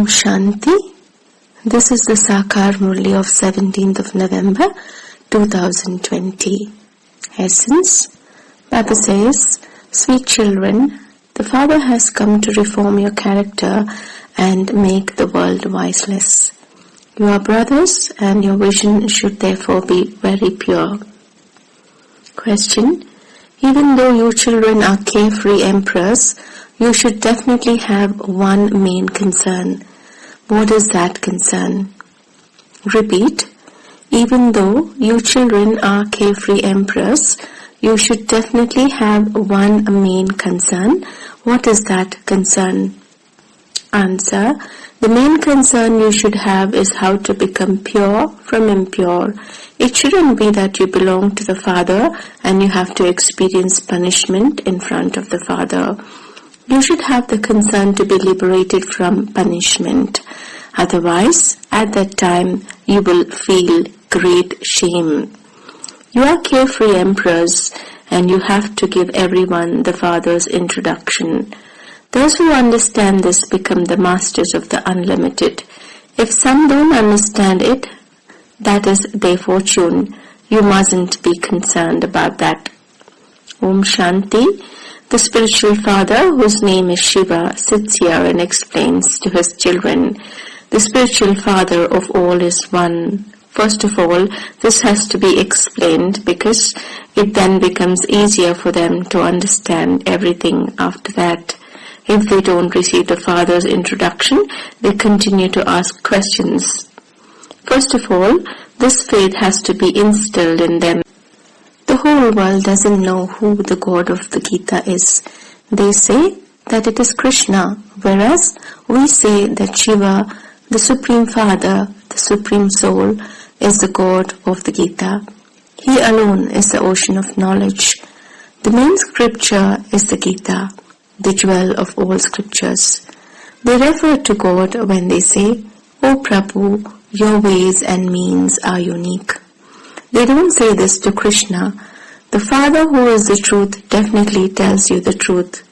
Om Shanti. This is the Sakar Murali of 17th of November 2020. Essence. Baba says, sweet children, the Father has come to reform your character and make the world wiseless. You are brothers and your vision should therefore be very pure. Question. Even though you children are carefree emperors, you should definitely have one main concern. What is that concern? Repeat. Even though you children are carefree emperors, you should definitely have one main concern. What is that concern? Answer. The main concern you should have is how to become pure from impure. It shouldn't be that you belong to the Father and you have to experience punishment in front of the Father. You should have the concern to be liberated from punishment. Otherwise, at that time, you will feel great shame. You are carefree emperors and you have to give everyone the Father's introduction. Those who understand this become the masters of the unlimited. If some don't understand it, that is their fortune. You mustn't be concerned about that. Om Shanti. The spiritual father, whose name is Shiva, sits here and explains to his children. The spiritual father of all is one. First of all, this has to be explained because it then becomes easier for them to understand everything after that. If they don't receive the Father's introduction, they continue to ask questions. First of all, this faith has to be instilled in them. The whole world doesn't know who the God of the Gita is. They say that it is Krishna, whereas we say that Shiva, the Supreme Father, the Supreme Soul, is the God of the Gita. He alone is the ocean of knowledge. The main scripture is the Gita, the jewel of all scriptures. They refer to God when they say, O Prabhu, your ways and means are unique. They don't say this to Krishna. The Father who is the truth definitely tells you the truth.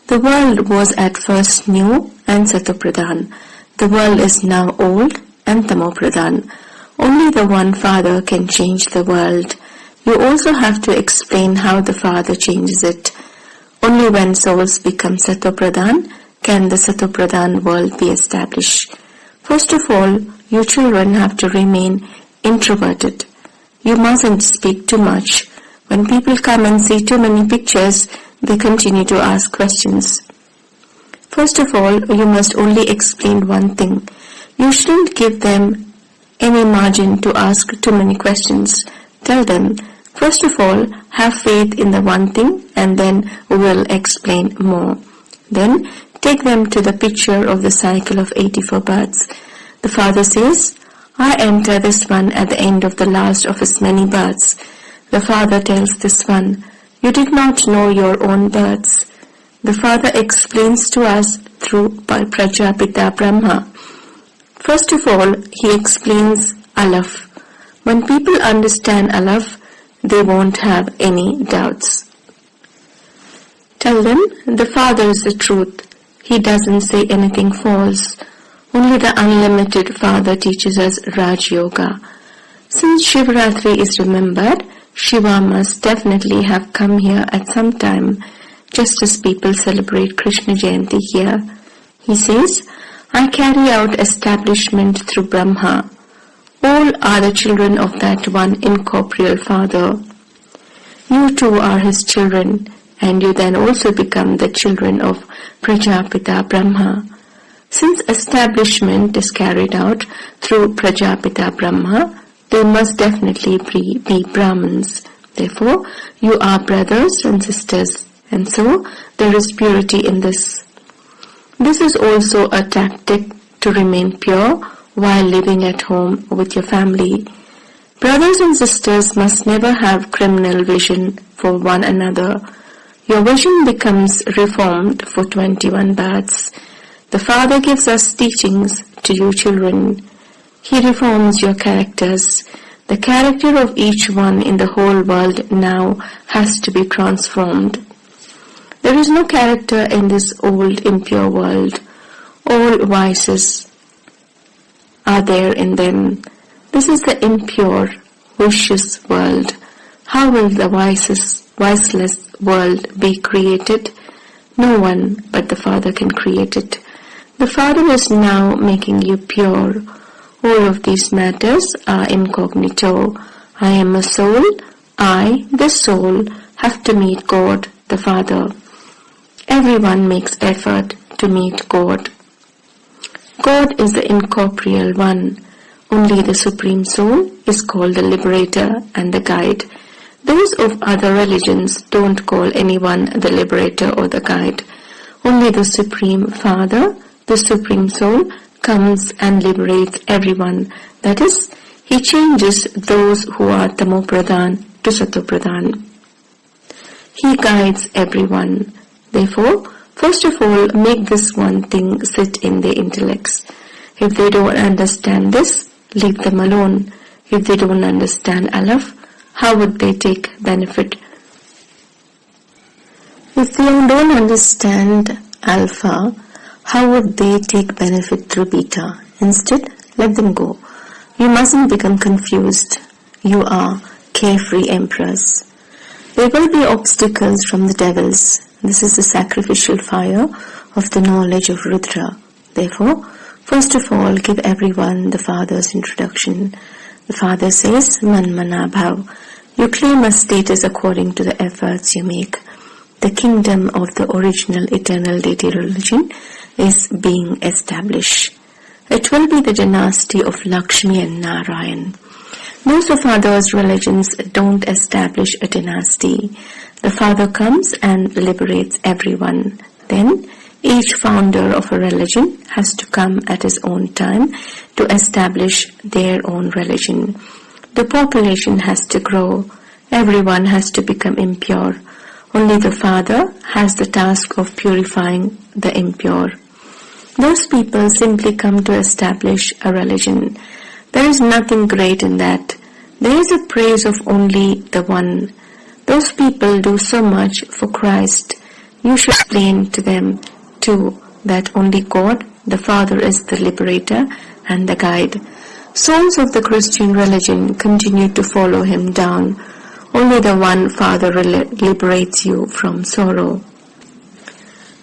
The world was at first new and Satopradhan. The world is now old and Tamopradhan. Only the one Father can change the world. You also have to explain how the Father changes it. Only when souls become Satopradhan can the Satopradhan world be established. First of all, you children have to remain introverted. You mustn't speak too much. When people come and see too many pictures, they continue to ask questions. First of all, you must only explain one thing. You shouldn't give them any margin to ask too many questions. Tell them, first of all, have faith in the one thing and then we'll explain more. Then take them to the picture of the cycle of 84 births. The Father says, I enter this one at the end of the last of his many births. The Father tells this one, you did not know your own births. The Father explains to us through Prajapita Brahma. First of all, he explains Alaf. When people understand Alaf, they won't have any doubts. Tell them the Father is the truth. He doesn't say anything false. Only the unlimited Father teaches us Raj Yoga. Since Shivratri is remembered, Shiva must definitely have come here at some time, just as people celebrate Krishna Jayanti here. He says, I carry out establishment through Brahma. All are the children of that one incorporeal Father. You too are his children, and you then also become the children of Prajapita Brahma. Since establishment is carried out through Prajapita Brahma, they must definitely be Brahmins. Therefore, you are brothers and sisters, and so there is purity in this. This is also a tactic to remain pure while living at home with your family. Brothers and sisters must never have criminal vision for one another. Your vision becomes reformed for 21 births. The Father gives us teachings to you children. He reforms your characters. The character of each one in the whole world now has to be transformed. There is no character in this old impure world. All vices are there in them. This is the impure, vicious world. How will the viceless world be created? No one but the Father can create it. The Father is now making you pure. All of these matters are incognito. I am a soul. I, the soul, have to meet God, the Father. Everyone makes effort to meet God. God is the incorporeal one. Only the Supreme Soul is called the liberator and the guide. Those of other religions don't call anyone the liberator or the guide. Only the Supreme Father, the Supreme Soul, comes and liberates everyone. That is, He changes those who are Tamopradhan to Satopradhan. He guides everyone. Therefore, first of all, make this one thing sit in their intellects. If they don't understand this, leave them alone. If they don't understand Aleph, how would they take benefit? If they don't understand Alpha, how would they take benefit through Beta? Instead, let them go. You mustn't become confused. You are carefree emperors. There will be obstacles from the devils. This is the sacrificial fire of the knowledge of Rudra. Therefore, first of all, give everyone the Father's introduction. The Father says, Man Mana Bhav. You claim a status according to the efforts you make. The kingdom of the original eternal deity religion is being established. It will be the dynasty of Lakshmi and Narayan. Most of others' religions don't establish a dynasty. The Father comes and liberates everyone. Then, each founder of a religion has to come at his own time to establish their own religion. The population has to grow. Everyone has to become impure. Only the Father has the task of purifying the impure. Those people simply come to establish a religion. There is nothing great in that. There is a praise of only the one. Those people do so much for Christ. You should explain to them too that only God, the Father, is the liberator and the guide. Souls of the Christian religion continue to follow him down. Only the one Father liberates you from sorrow.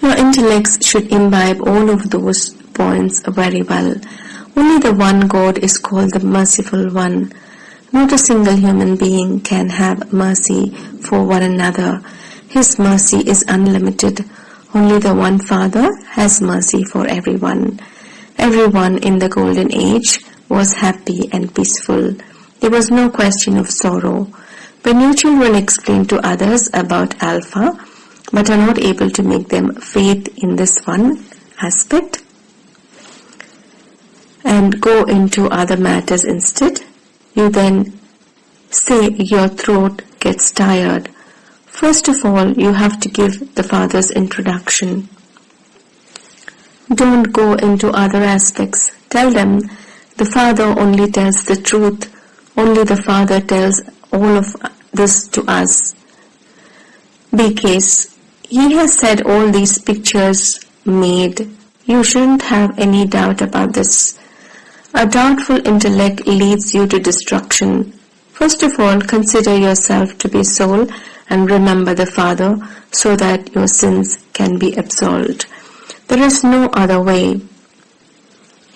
Your intellects should imbibe all of those points very well. Only the one God is called the merciful one. Not a single human being can have mercy for one another. His mercy is unlimited. Only the one Father has mercy for everyone. Everyone in the Golden Age was happy and peaceful. There was no question of sorrow. When you children explain to others about Alpha, but are not able to make them faith in this one aspect, and go into other matters instead, you then say your throat gets tired. First of all, you have to give the Father's introduction. Don't go into other aspects. Tell them the Father only tells the truth. Only the Father tells all of this to us. Because He has said all these pictures made. You shouldn't have any doubt about this. A doubtful intellect leads you to destruction. First of all, consider yourself to be soul and remember the Father so that your sins can be absolved. There is no other way.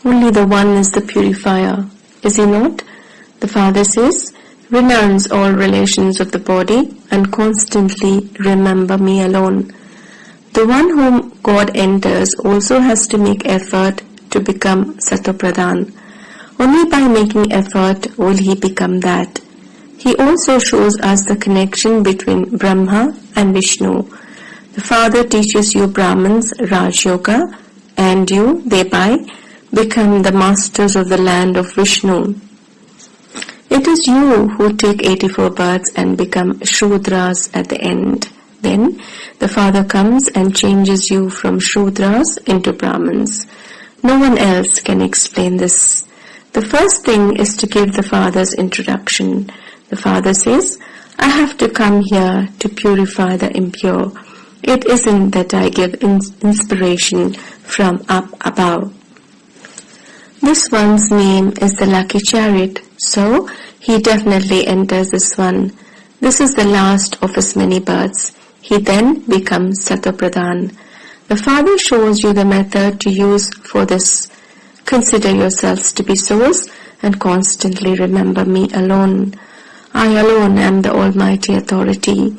Only the one is the purifier. Is he not? The Father says, renounce all relations of the body and constantly remember me alone. The one whom God enters also has to make effort to become Satopradhan. Only by making effort will he become that. He also shows us the connection between Brahma and Vishnu. The Father teaches you Brahmins Raj Yoga, and you, thereby, become the masters of the land of Vishnu. It is you who take 84 births and become Shudras at the end. Then, the Father comes and changes you from Shudras into Brahmins. No one else can explain this. The first thing is to give the Father's introduction. The Father says, I have to come here to purify the impure. It isn't that I give inspiration from up above. This one's name is the lucky chariot, so he definitely enters this one. This is the last of his many births. He then becomes Satopradhan. The Father shows you the method to use for this. Consider yourselves to be souls and constantly remember me alone. I alone am the Almighty Authority.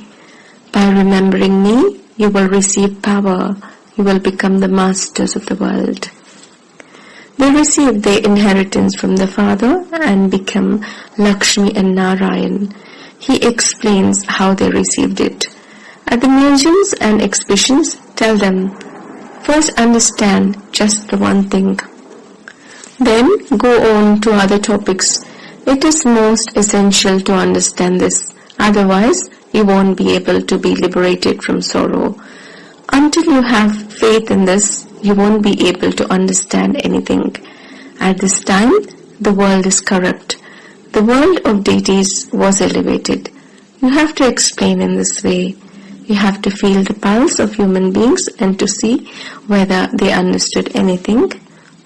By remembering me, you will receive power. You will become the masters of the world. They receive their inheritance from the Father and become Lakshmi and Narayan. He explains how they received it. At the museums and exhibitions, tell them, first understand just the one thing. Then go on to other topics. It is most essential to understand this. Otherwise, you won't be able to be liberated from sorrow. Until you have faith in this, you won't be able to understand anything. At this time, the world is corrupt. The world of deities was elevated. You have to explain in this way. You have to feel the pulse of human beings and to see whether they understood anything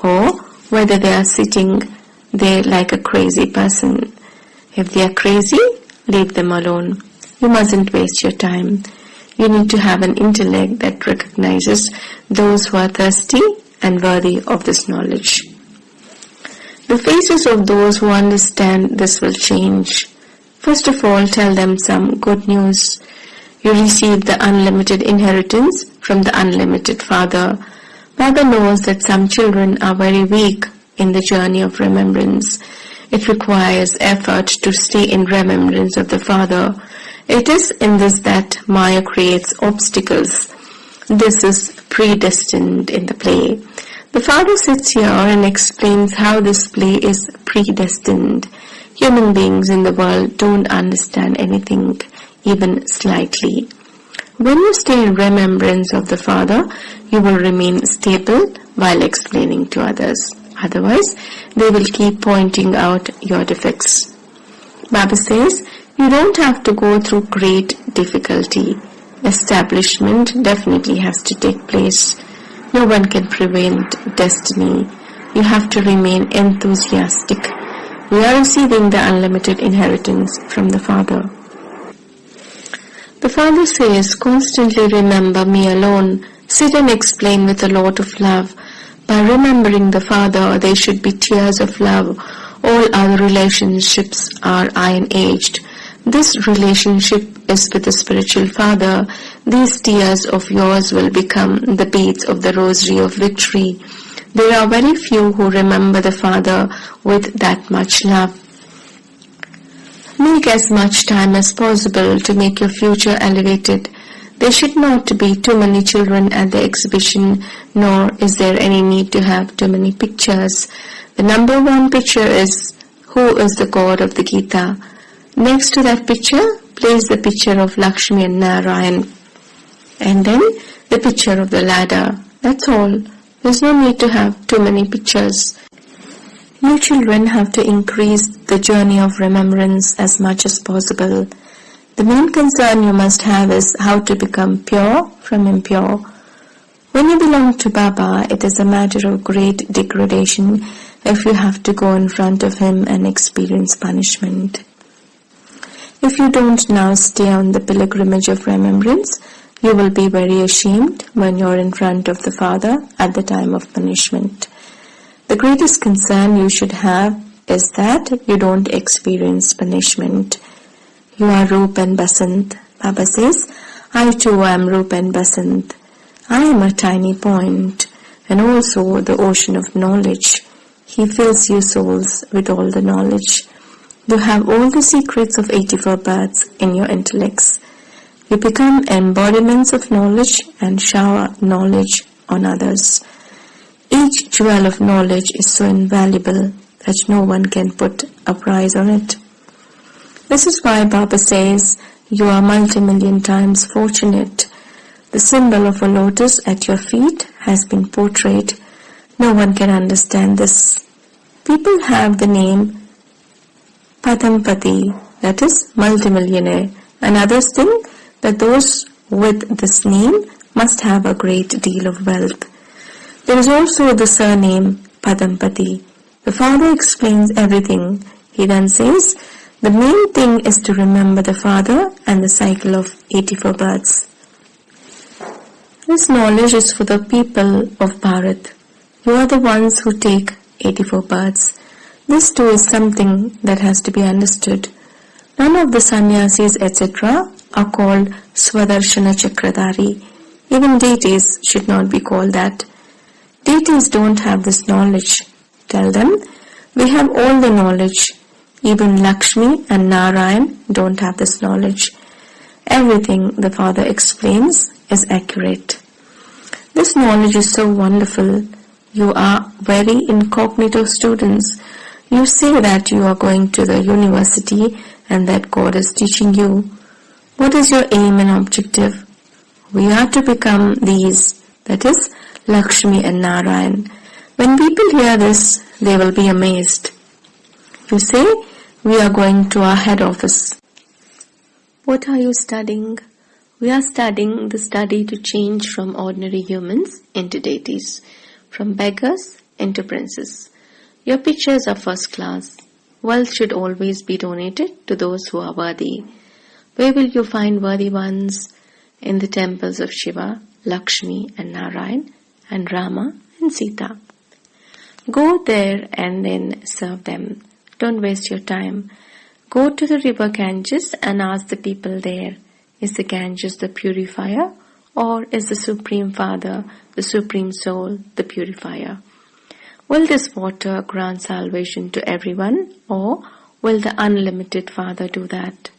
or whether they are sitting there like a crazy person. If they are crazy, leave them alone. You mustn't waste your time. You need to have an intellect that recognizes those who are thirsty and worthy of this knowledge. The faces of those who understand this will change. First of all, tell them some good news. You receive the unlimited inheritance from the unlimited Father. Baba knows that some children are very weak in the journey of remembrance. It requires effort to stay in remembrance of the Father. It is in this that Maya creates obstacles. This is predestined in the play. The Father sits here and explains how this play is predestined. Human beings in the world don't understand anything, even slightly. When you stay in remembrance of the Father, you will remain stable while explaining to others. Otherwise, they will keep pointing out your defects. Baba says, you don't have to go through great difficulty. Establishment definitely has to take place. No one can prevent destiny. You have to remain enthusiastic. We are receiving the unlimited inheritance from the Father. The Father says, constantly remember me alone. Sit and explain with a lot of love. By remembering the Father, there should be tears of love. All other relationships are iron-aged. This relationship is with the spiritual Father. These tears of yours will become the beads of the rosary of victory. There are very few who remember the Father with that much love. Make as much time as possible to make your future elevated. There should not be too many children at the exhibition, nor is there any need to have too many pictures. The number one picture is, who is the God of the Gita? Next to that picture, place the picture of Lakshmi and Narayan, and then the picture of the ladder. That's all. There's no need to have too many pictures. You children have to increase the journey of remembrance as much as possible. The main concern you must have is how to become pure from impure. When you belong to Baba, it is a matter of great degradation if you have to go in front of him and experience punishment. If you don't now stay on the pilgrimage of remembrance, you will be very ashamed when you are in front of the Father at the time of punishment. The greatest concern you should have is that you don't experience punishment. You are Roop and Basant. Baba says, I too am Roop and Basant. I am a tiny point and also the ocean of knowledge. He fills you souls with all the knowledge. You have all the secrets of 84 births in your intellects. You become embodiments of knowledge and shower knowledge on others. Each jewel of knowledge is so invaluable that no one can put a price on it. This is why Baba says, you are multi-million times fortunate. The symbol of a lotus at your feet has been portrayed. No one can understand this. People have the name Padampati, that is multimillionaire, and others think that those with this name must have a great deal of wealth. There is also the surname Padampati. The father explains everything. He then says, the main thing is to remember the father and the cycle of 84 births. This knowledge is for the people of Bharat. You are the ones who take 84 births. This too is something that has to be understood. None of the sannyasis, etc. are called Swadarshana Chakradhari. Even deities should not be called that. Deities don't have this knowledge. Tell them, we have all the knowledge. Even Lakshmi and Narayan don't have this knowledge. Everything the father explains is accurate. This knowledge is so wonderful. You are very incognito students. You say that you are going to the university and that God is teaching you. What is your aim and objective? We are to become these, that is, Lakshmi and Narayan. When people hear this, they will be amazed. You say, we are going to our head office. What are you studying? We are studying the study to change from ordinary humans into deities, from beggars into princes. Your pictures are first class. Wealth should always be donated to those who are worthy. Where will you find worthy ones? In the temples of Shiva, Lakshmi and Narayan, and Rama and Sita. Go there and then serve them. Don't waste your time. Go to the river Ganges and ask the people there, is the Ganges the purifier, or is the Supreme Father, the Supreme Soul, the purifier? Will this water grant salvation to everyone, or will the unlimited Father do that?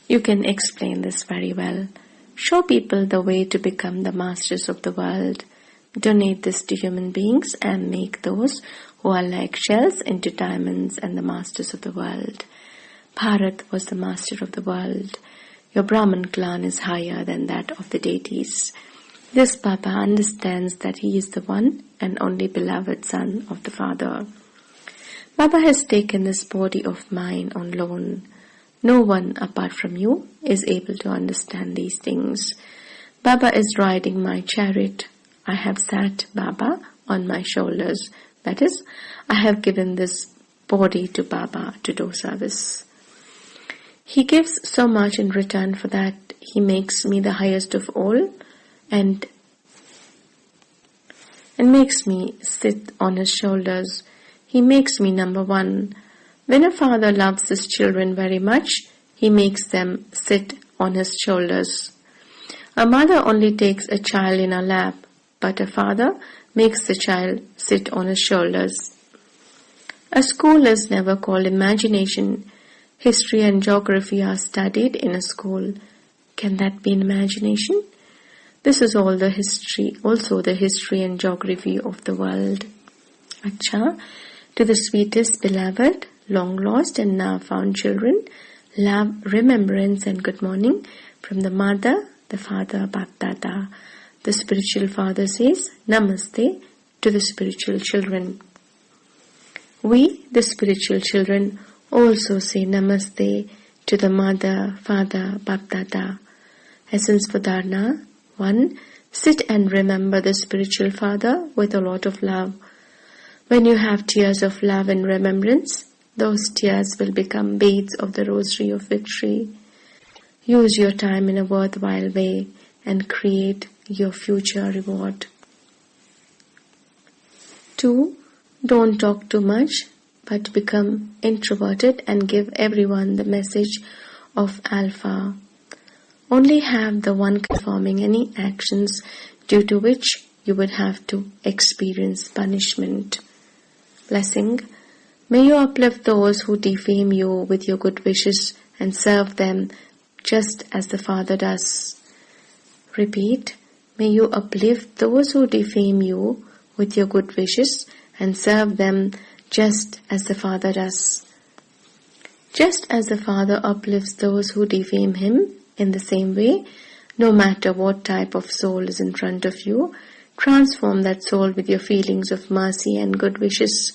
You can explain this very well. Show people the way to become the masters of the world. Donate this to human beings and make those who are like shells into diamonds and the masters of the world. Bharat was the master of the world. Your Brahman clan is higher than that of the deities. This Baba understands that he is the one and only beloved son of the Father. Baba has taken this body of mine on loan. No one apart from you is able to understand these things. Baba is riding my chariot. I have sat Baba on my shoulders. That is, I have given this body to Baba to do service. He gives so much in return for that. He makes me the highest of all and makes me sit on his shoulders. He makes me number one. When a father loves his children very much, he makes them sit on his shoulders. A mother only takes a child in her lap, but a father makes the child sit on his shoulders. A school is never called imagination. History and geography are studied in a school. Can that be imagination? This is also the history and geography of the world. Acha, to the sweetest beloved, long lost and now found children, love, remembrance and good morning from the mother, the father, Bapdada. The spiritual father says Namaste to the spiritual children. We, the spiritual children, also say Namaste to the mother, father, Bapdada. Essence for Dharna. 1. Sit and remember the spiritual father with a lot of love. When you have tears of love and remembrance, those tears will become beads of the rosary of victory. Use your time in a worthwhile way and create your future reward. 2. Don't talk too much, but become introverted and give everyone the message of Alpha. Only have the one performing any actions due to which you would have to experience punishment. Blessing. May you uplift those who defame you with your good wishes and serve them just as the Father does. Repeat. May you uplift those who defame you with your good wishes and serve them just as the Father does. Just as the Father uplifts those who defame him, in the same way, no matter what type of soul is in front of you, transform that soul with your feelings of mercy and good wishes.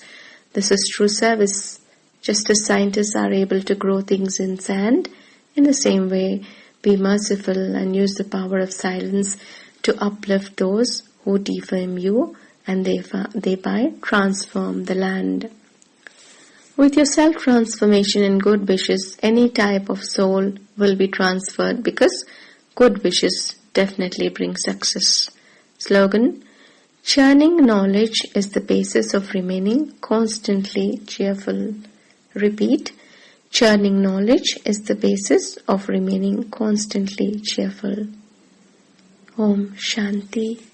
This is true service. Just as scientists are able to grow things in sand, in the same way, Be merciful and use the power of silence to uplift those who defame you and thereby transform the land. With your self-transformation and good wishes, any type of soul will be transferred because good wishes definitely bring success. Slogan: churning knowledge is the basis of remaining constantly cheerful. Repeat: churning knowledge is the basis of remaining constantly cheerful. Om Shanti.